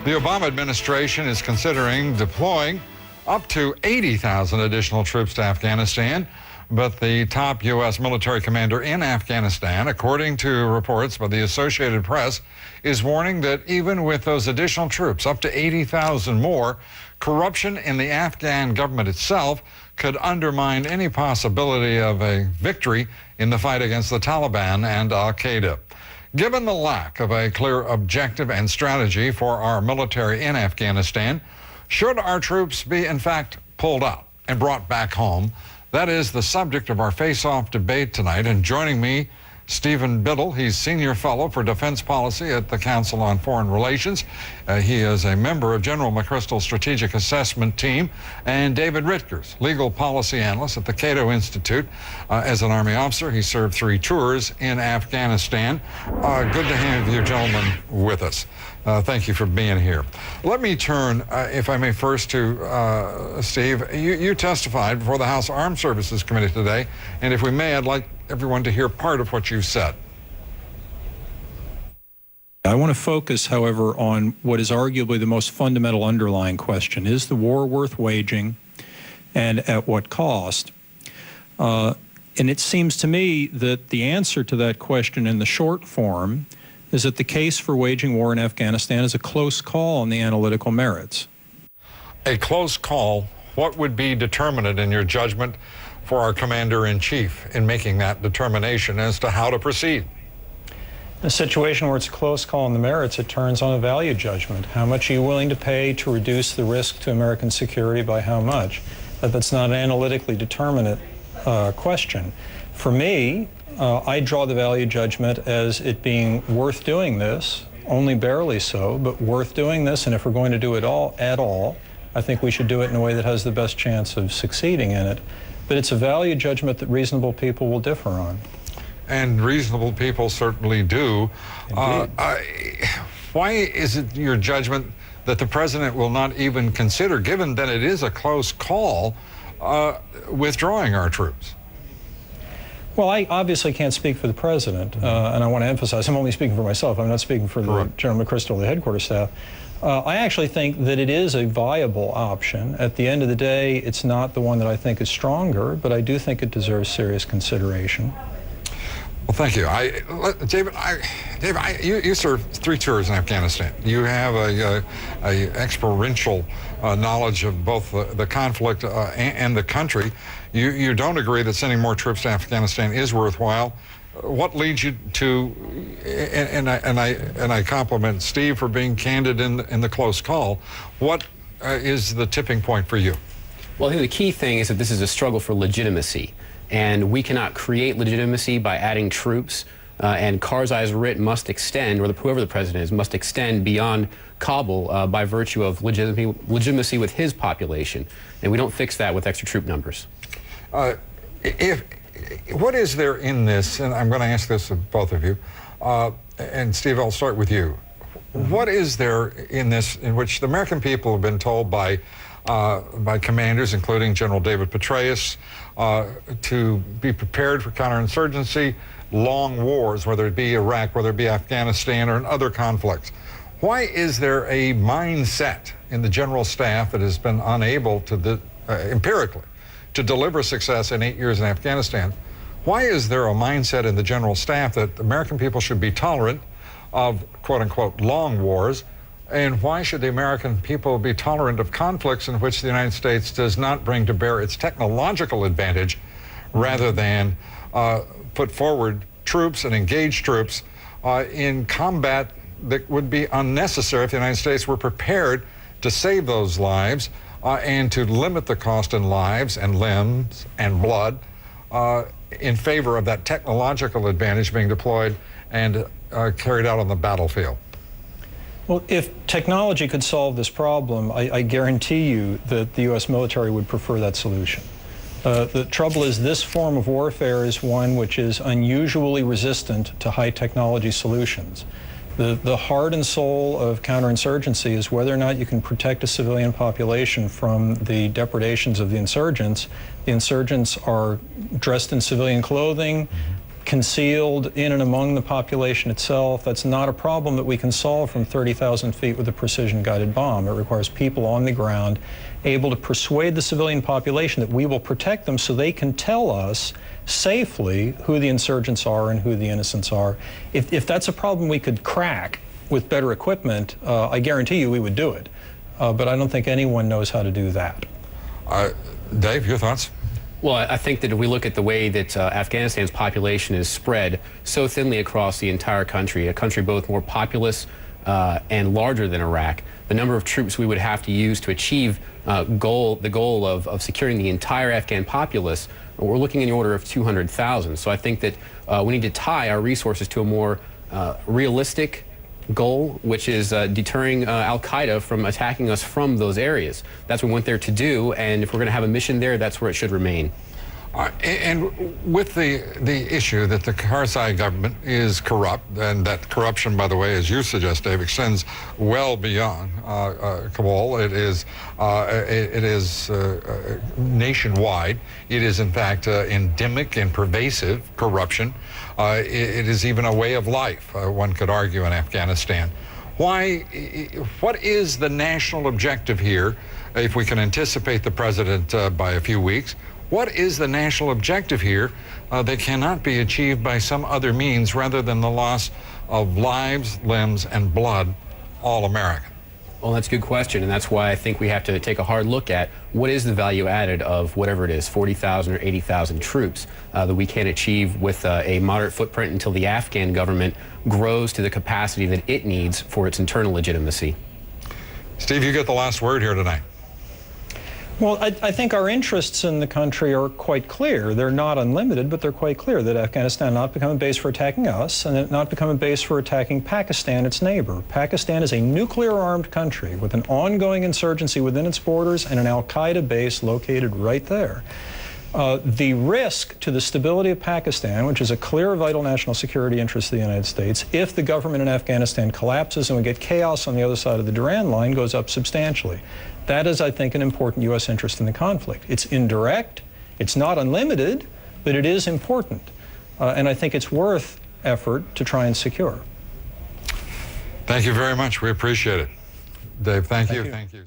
The Obama administration is considering deploying up to 80,000 additional troops to Afghanistan. But the top U.S. military commander in Afghanistan, according to reports by the Associated Press, is warning that even with those additional troops, up to 80,000 more, corruption in the Afghan government itself could undermine any possibility of a victory in the fight against the Taliban and al-Qaeda. Given the lack of a clear objective and strategy for our military in Afghanistan, should our troops be in fact pulled out and brought back home? That is the subject of our face-off debate tonight. And joining me, Stephen Biddle. He's Senior Fellow for Defense Policy at the Council on Foreign Relations. He is a member of General McChrystal's Strategic Assessment Team. And David Rittgers, Legal Policy Analyst at the Cato Institute. As an Army officer, he served 3 tours in Afghanistan. Good to have you gentlemen with us. Thank you for being here. Let me turn, if I may, first to Steve. You testified before the House Armed Services Committee today, and if we may, I'd like everyone to hear part of what you said. I want to focus, however, on what is arguably the most fundamental underlying question. Is the war worth waging, and at what cost? And it seems to me that the answer to that question in the short form is that the case for waging war in Afghanistan is a close call on the analytical merits. A close call. What would be determinant in your judgment for our commander-in-chief in making that determination as to how to proceed? In a situation where it's a close call on the merits, it turns on a value judgment. How much are you willing to pay to reduce the risk to American security by how much? That's not an analytically determinate question. For me, I draw the value judgment as it being worth doing this, only barely so, but worth doing this, and if we're going to do it at all, I think we should do it in a way that has the best chance of succeeding in it. But it's a value judgment that reasonable people will differ on. And reasonable people certainly do. Why is it your judgment that the president will not even consider, given that it is a close call, withdrawing our troops? Well, I obviously can't speak for the president, and I want to emphasize, I'm only speaking for myself. I'm not speaking for the General McChrystal, the headquarters staff. I actually think that it is a viable option. At the end of the day, it's not the one that I think is stronger, but I do think it deserves serious consideration. Well, thank you. David, you served 3 tours in Afghanistan. You have a experiential knowledge of both the conflict and the country. You don't agree that sending more troops to Afghanistan is worthwhile. What leads you to, and I compliment Steve for being candid in the close call. What is the tipping point for you? Well, I think the key thing is that this is a struggle for legitimacy. And we cannot create legitimacy by adding troops. And Karzai's writ must extend, or whoever the president is, must extend beyond Kabul by virtue of legitimacy with his population. And we don't fix that with extra troop numbers. What is there in this, and I'm going to ask this of both of you, and Steve, I'll start with you. What is there in this in which the American people have been told by commanders, including General David Petraeus, to be prepared for counterinsurgency, long wars, whether it be Iraq, whether it be Afghanistan, or in other conflicts? Why is there a mindset in the general staff that has been unable to, empirically, to deliver success in 8 years in Afghanistan? Why is there a mindset in the general staff that American people should be tolerant of, quote-unquote, long wars? And why should the American people be tolerant of conflicts in which the United States does not bring to bear its technological advantage, rather than put forward troops and engage troops in combat that would be unnecessary if the United States were prepared to save those lives and to limit the cost in lives and limbs and blood in favor of that technological advantage being deployed and carried out on the battlefield? Well, if technology could solve this problem, I guarantee you that the U.S. military would prefer that solution. The trouble is this form of warfare is one which is unusually resistant to high technology solutions. The heart and soul of counterinsurgency is whether or not you can protect a civilian population from the depredations of the insurgents. The insurgents are dressed in civilian clothing, concealed in and among the population itself. That's not a problem that we can solve from 30,000 feet with a precision-guided bomb. It requires people on the ground able to persuade the civilian population that we will protect them so they can tell us safely who the insurgents are and who the innocents are. If that's a problem we could crack with better equipment, I guarantee you we would do it. But I don't think anyone knows how to do that. Dave, your thoughts? Well, I think that if we look at the way that Afghanistan's population is spread so thinly across the entire country, a country both more populous and larger than Iraq, the number of troops we would have to use to achieve the goal of securing the entire Afghan populace, we're looking in the order of 200,000. So I think that we need to tie our resources to a more realistic goal, which is deterring Al-Qaeda from attacking us from those areas. That's what we went there to do, and if we're going to have a mission there, that's where it should remain. And with the issue that the Karzai government is corrupt, and that corruption, by the way, as you suggest, Dave, extends well beyond Kabul. It is nationwide. It is, in fact, endemic and pervasive corruption. It is even a way of life, one could argue, in Afghanistan. What is the national objective here, if we can anticipate the president by a few weeks? What is the national objective here that cannot be achieved by some other means rather than the loss of lives, limbs, and blood, all American? Well, that's a good question, and that's why I think we have to take a hard look at what is the value added of whatever it is, 40,000 or 80,000 troops that we can achieve with a moderate footprint until the Afghan government grows to the capacity that it needs for its internal legitimacy. Steve, you get the last word here tonight. Well, I think our interests in the country are quite clear. They're not unlimited, but they're quite clear that Afghanistan not become a base for attacking us and it not become a base for attacking Pakistan, its neighbor. Pakistan is a nuclear-armed country with an ongoing insurgency within its borders and an al-Qaeda base located right there. The risk to the stability of Pakistan, which is a clear vital national security interest of the United States, if the government in Afghanistan collapses and we get chaos on the other side of the Durand line, goes up substantially. That is, I think, an important U.S. interest in the conflict. It's indirect, it's not unlimited, but it is important. And I think it's worth effort to try and secure. Thank you very much. We appreciate it. Dave, thank you. you. Thank you.